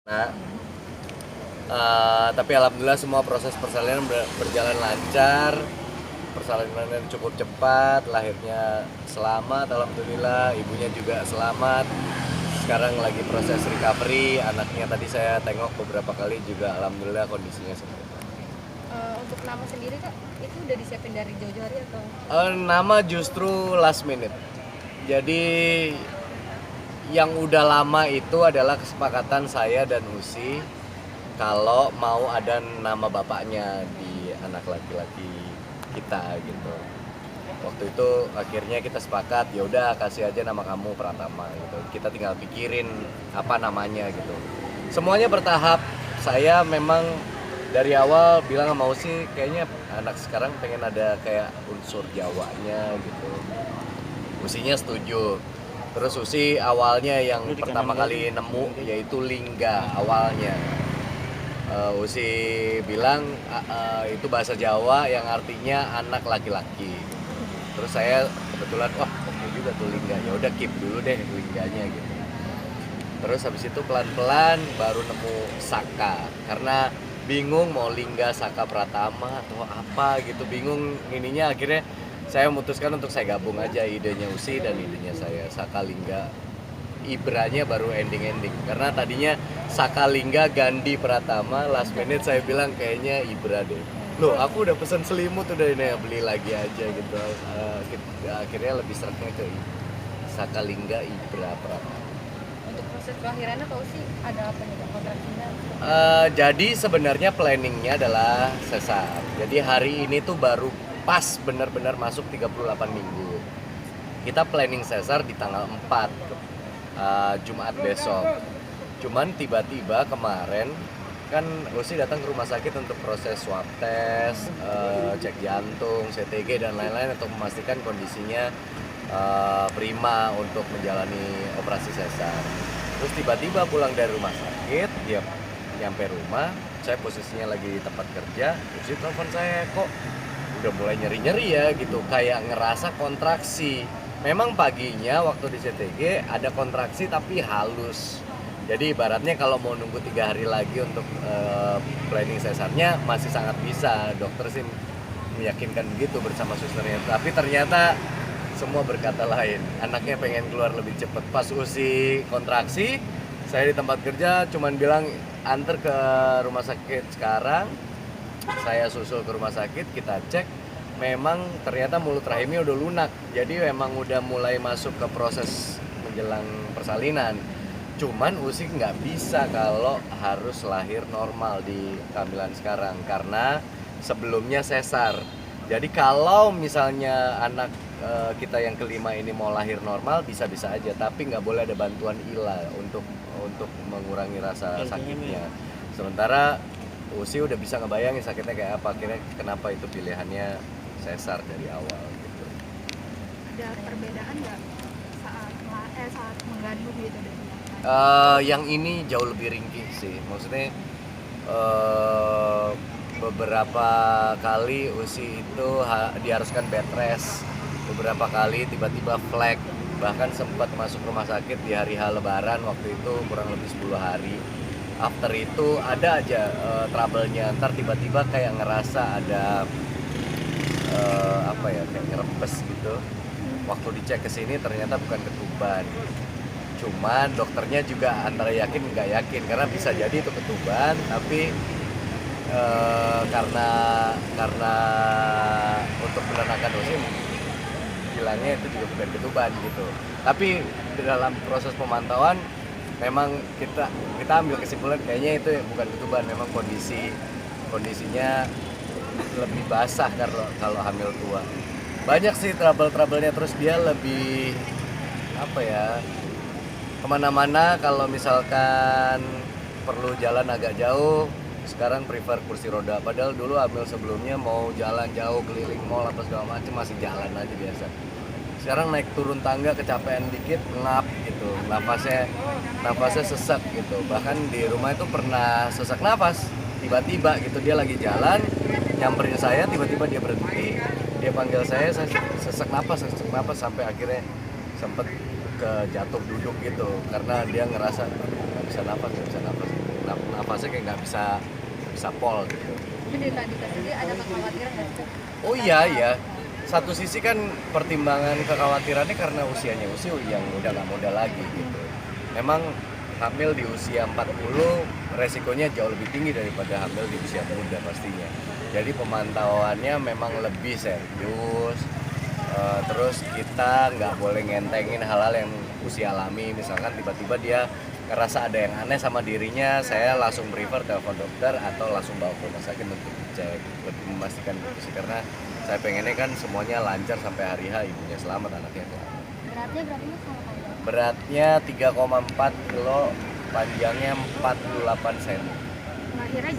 Nah, tapi alhamdulillah semua proses persalinan berjalan lancar, persalinan cukup cepat, lahirnya selamat, alhamdulillah, ibunya juga selamat. Sekarang lagi proses recovery, anaknya tadi saya tengok beberapa kali juga alhamdulillah kondisinya seperti itu. Untuk nama sendiri Kak, itu udah disiapin dari jauh-jauh hari atau? Nama justru last minute. Jadi yang udah lama itu adalah kesepakatan saya dan Usi kalau mau ada nama bapaknya di anak laki-laki kita gitu. Waktu itu akhirnya kita sepakat, ya udah kasih aja nama kamu Pratama gitu. Kita tinggal pikirin apa namanya gitu. Semuanya bertahap. Saya memang dari awal bilang sama Usi kayaknya anak sekarang pengen ada kayak unsur Jawanya gitu. Usinya setuju. Terus Usi awalnya yang pertama kali nemu yaitu Lingga awalnya. Usi bilang itu bahasa Jawa yang artinya anak laki-laki. Terus saya kebetulan wah oke juga tuh Lingga, ya udah keep dulu deh Lingganya gitu. Terus habis itu pelan-pelan baru nemu Saka karena bingung mau Lingga Saka Pratama atau apa gitu, bingung ininya. Akhirnya saya memutuskan untuk saya gabung aja idenya Usi dan idenya saya, Saka Lingga. Ibranya baru ending-ending karena tadinya Saka Lingga Gandhi Pratama, last minute saya bilang kayaknya Ibra deh. Loh aku udah pesen selimut udah ini beli lagi aja gitu. Akhirnya lebih seretnya ke Saka Lingga Ibra Pratama. Untuk proses kelahirannya Kak Usi ada apa nih Kak kontraksinya? Jadi sebenarnya planningnya adalah sesar. Jadi hari ini tuh baru pas benar-benar masuk 38 minggu. Kita planning sesar di tanggal 4 Jumat besok. Cuman tiba-tiba kemarin kan Usi datang ke rumah sakit untuk proses swab test, cek jantung, CTG dan lain-lain untuk memastikan kondisinya prima untuk menjalani operasi sesar. Terus tiba-tiba pulang dari rumah sakit, dia nyampe rumah, saya posisinya lagi di tempat kerja, Usi telepon saya, kok udah mulai nyeri-nyeri ya gitu, kayak ngerasa kontraksi. Memang paginya waktu di CTG ada kontraksi tapi halus. Jadi ibaratnya kalau mau nunggu 3 hari lagi untuk planning sesarnya masih sangat bisa. Dokter sih meyakinkan begitu bersama susternya. Tapi ternyata semua berkata lain. Anaknya pengen keluar lebih cepat. Pas Usi kontraksi, saya di tempat kerja cuman bilang antar ke rumah sakit sekarang. Saya susul ke rumah sakit, kita cek. Memang ternyata mulut rahimnya udah lunak, jadi memang udah mulai masuk ke proses menjelang persalinan. Cuman Usi nggak bisa kalau harus lahir normal di kehamilan sekarang karena sebelumnya sesar. Jadi kalau misalnya anak kita yang kelima ini mau lahir normal bisa-bisa aja, tapi nggak boleh ada bantuan ILA untuk mengurangi rasa sakitnya. Sementara Usi udah bisa ngebayangin sakitnya kayak apa, akhirnya kenapa itu pilihannya sesar dari awal gitu. Ada perbedaan nggak saat mengandung gitu deh? Yang ini jauh lebih ringkih sih, maksudnya beberapa kali Usi itu diharuskan bed rest, beberapa kali tiba-tiba flag, bahkan sempat masuk rumah sakit di hari H Lebaran waktu itu kurang lebih 10 hari. After itu ada aja trouble-nya, ntar tiba-tiba kayak ngerasa ada apa ya, kayak ngerempes gitu. Waktu dicek ke sini ternyata bukan ketuban. Cuman dokternya juga antara yakin nggak yakin karena bisa jadi itu ketuban, tapi karena untuk menenangkan Usi bilangnya itu juga bukan ketuban gitu. Tapi di dalam proses pemantauan memang kita ambil kesimpulan kayaknya itu bukan ketuban, memang kondisinya lebih basah kalau hamil tua. Banyak sih trouble-troublenya, terus dia lebih apa ya, kemana-mana kalau misalkan perlu jalan agak jauh sekarang prefer kursi roda, padahal dulu hamil sebelumnya mau jalan jauh keliling mall apa segala macam masih jalan aja biasa. Sekarang naik turun tangga kecapean dikit ngap gitu, nafasnya sesak gitu. Bahkan di rumah itu pernah sesak nafas tiba-tiba gitu, dia lagi jalan nyamperin saya, tiba-tiba dia berhenti, dia panggil saya sesak nafas sampai akhirnya sempet ke jatuh duduk gitu karena dia ngerasa nggak bisa nafas. maksudnya kayak nggak bisa pol gitu. Tapi dari tadi sendiri ada kekhawatiran nggak sih? Oh iya. Satu sisi kan pertimbangan kekhawatirannya karena usianya yang udah nggak muda lagi gitu. Memang hamil di usia 40 resikonya jauh lebih tinggi daripada hamil di usia muda pastinya. Jadi pemantauannya memang lebih serius. Terus kita nggak boleh ngentengin hal-hal yang usia alami. Misalkan tiba-tiba dia ngerasa ada yang aneh sama dirinya, saya langsung prefer telepon dokter atau langsung bawa ke rumah sakit untuk dicek, untuk memastikan kondisi, karena saya pengennya kan semuanya lancar sampai hari H, ibunya selamat, anaknya selamat. Beratnya berapa mas sama kamu? Beratnya 3,4 kilo, panjangnya 48 cm. Lahirnya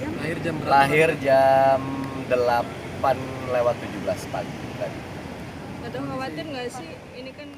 jam? Lahir jam 8 lewat 17 pagi tadi. Atau khawatir nggak sih, ini kan